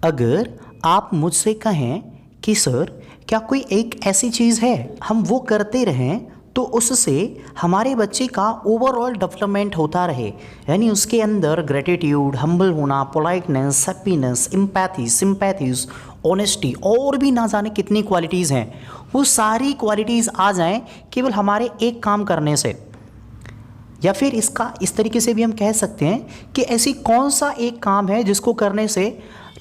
अगर आप मुझसे कहें कि सर क्या कोई एक ऐसी चीज़ है हम वो करते रहें तो उससे हमारे बच्चे का ओवरऑल डेवलपमेंट होता रहे, यानी उसके अंदर ग्रेटिट्यूड, हम्बल होना, politeness, happiness, empathy, sympathies, honesty और भी ना जाने कितनी क्वालिटीज़ हैं, वो सारी क्वालिटीज़ आ जाएं केवल हमारे एक काम करने से। या फिर इसका इस तरीके से भी हम कह सकते हैं कि ऐसी कौन सा एक काम है जिसको करने से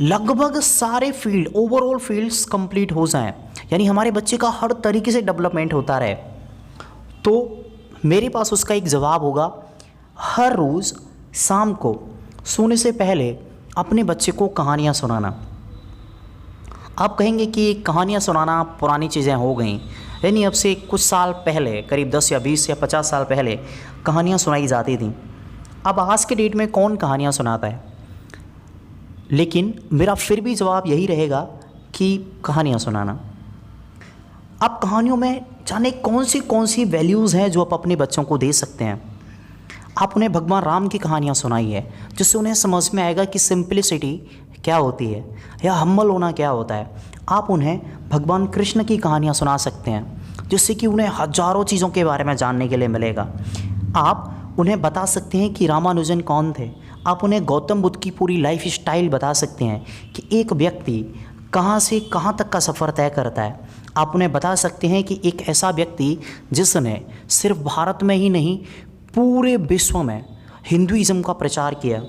लगभग सारे फील्ड, ओवरऑल फील्ड्स कंप्लीट हो जाएं, यानी हमारे बच्चे का हर तरीके से डेवलपमेंट होता रहे। तो मेरे पास उसका एक जवाब होगा, हर रोज़ शाम को सोने से पहले अपने बच्चे को कहानियाँ सुनाना। आप कहेंगे कि कहानियाँ सुनाना पुरानी चीज़ें हो गई, यानी अब से कुछ साल पहले, करीब 10 या 20 या 50 साल पहले कहानियाँ सुनाई जाती थीं। अब आज के डेट में कौन कहानियाँ सुनाता है? लेकिन मेरा फिर भी जवाब यही रहेगा कि कहानियाँ सुनाना। अब कहानियों में जाने कौन सी वैल्यूज़ हैं जो आप अपने बच्चों को दे सकते हैं। आप उन्हें भगवान राम की कहानियाँ सुनाइए, जिससे उन्हें समझ में आएगा कि सिंपलिसिटी क्या होती है या हम्बल होना क्या होता है। आप उन्हें भगवान कृष्ण की कहानियाँ सुना सकते हैं, जिससे कि उन्हें हजारों चीज़ों के बारे में जानने के लिए मिलेगा। आप उन्हें बता सकते हैं कि रामानुजन कौन थे। आप उन्हें गौतम बुद्ध की पूरी लाइफ स्टाइल बता सकते हैं कि एक व्यक्ति कहाँ से कहाँ तक का सफ़र तय करता है। आप उन्हें बता सकते हैं कि एक ऐसा व्यक्ति जिसने सिर्फ भारत में ही नहीं पूरे विश्व में हिंदुइज़्म का प्रचार किया।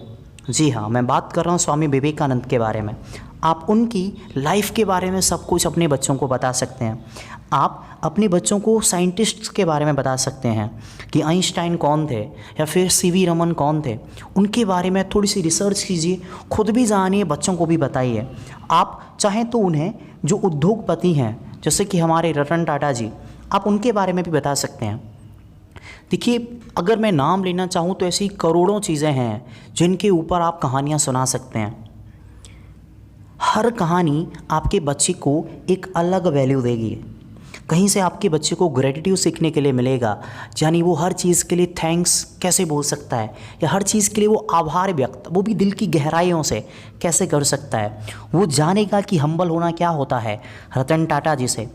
जी हाँ, मैं बात कर रहा हूँ स्वामी विवेकानंद के बारे में। आप उनकी लाइफ के बारे में सब कुछ अपने बच्चों को बता सकते हैं। आप अपने बच्चों को साइंटिस्ट्स के बारे में बता सकते हैं कि आइंस्टाइन कौन थे या फिर सीवी रमन कौन थे। उनके बारे में थोड़ी सी रिसर्च कीजिए, खुद भी जानिए, बच्चों को भी बताइए। आप चाहें तो उन्हें जो उद्योगपति हैं, जैसे कि हमारे रतन टाटा जी, आप उनके बारे में भी बता सकते हैं। देखिए, अगर मैं नाम लेना चाहूँ तो ऐसी करोड़ों चीज़ें हैं जिनके ऊपर आप कहानियाँ सुना सकते हैं। हर कहानी आपके बच्चे को एक अलग वैल्यू देगी। कहीं से आपके बच्चे को ग्रेटिट्यूड सीखने के लिए मिलेगा, यानी वो हर चीज़ के लिए थैंक्स कैसे बोल सकता है, या हर चीज़ के लिए वो आभार व्यक्त, वो भी दिल की गहराइयों से कैसे कर सकता है। वो जानेगा कि हम्बल होना क्या होता है रतन टाटा जी से,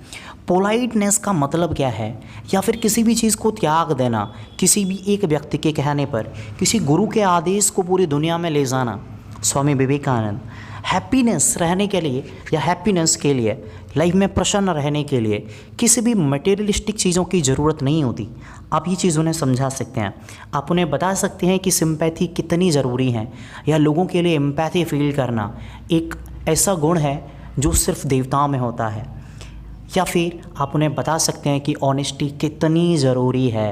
पोलाइटनेस का मतलब क्या है, या फिर किसी भी चीज़ को त्याग देना, किसी भी एक व्यक्ति के कहने पर किसी गुरु के आदेश को पूरी दुनिया में ले जाना, स्वामी विवेकानंद। हैप्पीनेस रहने के लिए या हैप्पीनेस के लिए, लाइफ में प्रसन्न रहने के लिए किसी भी मटेरियलिस्टिक चीज़ों की ज़रूरत नहीं होती। आप ये चीज़ उन्हें समझा सकते हैं। आप उन्हें बता सकते हैं कि सिंपैथी कितनी ज़रूरी है, या लोगों के लिए एम्पैथी फील करना एक ऐसा गुण है जो सिर्फ देवताओं में होता है। या फिर आप उन्हें बता सकते हैं कि ऑनेस्टी कितनी ज़रूरी है।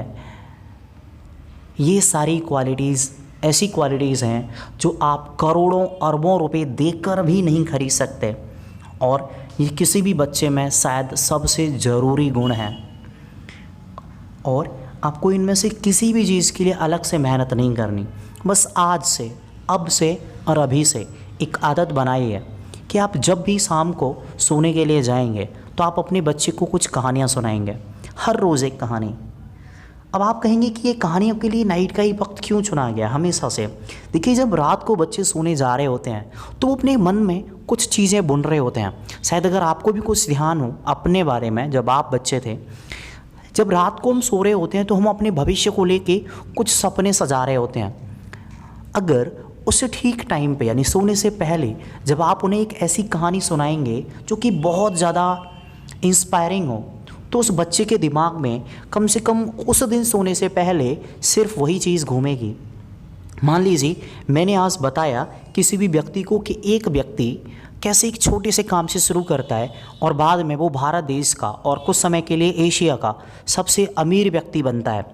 ये सारी क्वालिटीज़ ऐसी क्वालिटीज़ हैं जो आप करोड़ों अरबों रुपए देकर भी नहीं खरीद सकते, और ये किसी भी बच्चे में शायद सबसे ज़रूरी गुण है। और आपको इनमें से किसी भी चीज़ के लिए अलग से मेहनत नहीं करनी। बस आज से, अब से और अभी से एक आदत बनाइए कि आप जब भी शाम को सोने के लिए जाएंगे तो आप अपने बच्चे को कुछ कहानियाँ सुनाएंगे, हर रोज़ एक कहानी। अब आप कहेंगे कि ये कहानियों के लिए नाइट का ही वक्त क्यों चुना गया हमेशा से? देखिए, जब रात को बच्चे सोने जा रहे होते हैं तो वो अपने मन में कुछ चीज़ें बुन रहे होते हैं। शायद अगर आपको भी कुछ ध्यान हो अपने बारे में, जब आप बच्चे थे, जब रात को हम सो रहे होते हैं तो हम अपने भविष्य को लेके कुछ सपने सजा रहे होते हैं। अगर उस ठीक टाइम पे, यानी सोने से पहले, जब आप उन्हें एक ऐसी कहानी सुनाएंगे जो कि बहुत ज़्यादा इंस्पायरिंग हो, तो उस बच्चे के दिमाग में कम से कम उस दिन सोने से पहले सिर्फ वही चीज़ घूमेगी। मान लीजिए मैंने आज बताया किसी भी व्यक्ति को कि एक व्यक्ति कैसे एक छोटे से काम से शुरू करता है और बाद में वो भारत देश का और कुछ समय के लिए एशिया का सबसे अमीर व्यक्ति बनता है,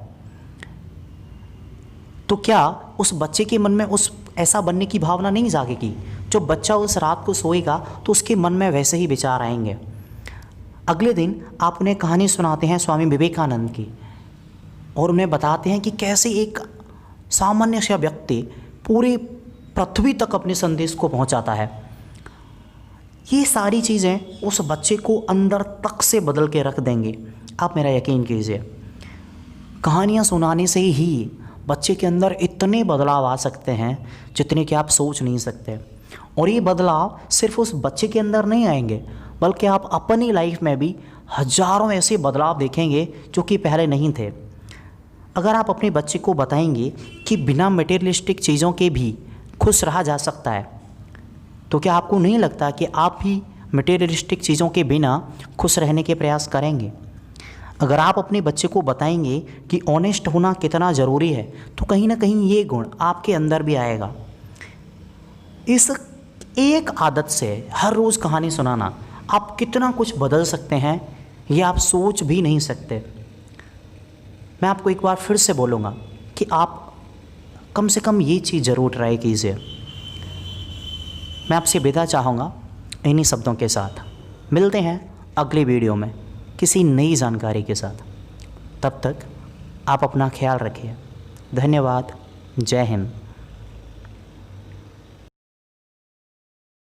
तो क्या उस बच्चे के मन में उस ऐसा बनने की भावना नहीं जागेगी? जो बच्चा उस रात को सोएगा तो उसके मन में वैसे ही विचार आएंगे। अगले दिन आप उन्हें कहानी सुनाते हैं स्वामी विवेकानंद की, और उन्हें बताते हैं कि कैसे एक सामान्य सा व्यक्ति पूरे पृथ्वी तक अपने संदेश को पहुंचाता है। ये सारी चीज़ें उस बच्चे को अंदर तक से बदल के रख देंगी। आप मेरा यकीन कीजिए, कहानियाँ सुनाने से ही बच्चे के अंदर इतने बदलाव आ सकते हैं जितने कि आप सोच नहीं सकते। और ये बदलाव सिर्फ उस बच्चे के अंदर नहीं आएंगे, बल्कि आप अपनी लाइफ में भी हजारों ऐसे बदलाव देखेंगे जो कि पहले नहीं थे। अगर आप अपने बच्चे को बताएंगे कि बिना मटेरियलिस्टिक चीज़ों के भी खुश रहा जा सकता है, तो क्या आपको नहीं लगता कि आप भी मटेरियलिस्टिक चीज़ों के बिना खुश रहने के प्रयास करेंगे? अगर आप अपने बच्चे को बताएंगे कि ऑनेस्ट होना कितना ज़रूरी है, तो कहीं ना कहीं ये गुण आपके अंदर भी आएगा। इस एक आदत से हर रोज़ कहानी सुनाना आप कितना कुछ बदल सकते हैं, ये आप सोच भी नहीं सकते। मैं आपको एक बार फिर से बोलूँगा कि आप कम से कम ये चीज़ ज़रूर ट्राई कीजिए। मैं आपसे विदा चाहूँगा इन्हीं शब्दों के साथ। मिलते हैं अगली वीडियो में किसी नई जानकारी के साथ। तब तक आप अपना ख्याल रखिए। धन्यवाद। जय हिंद।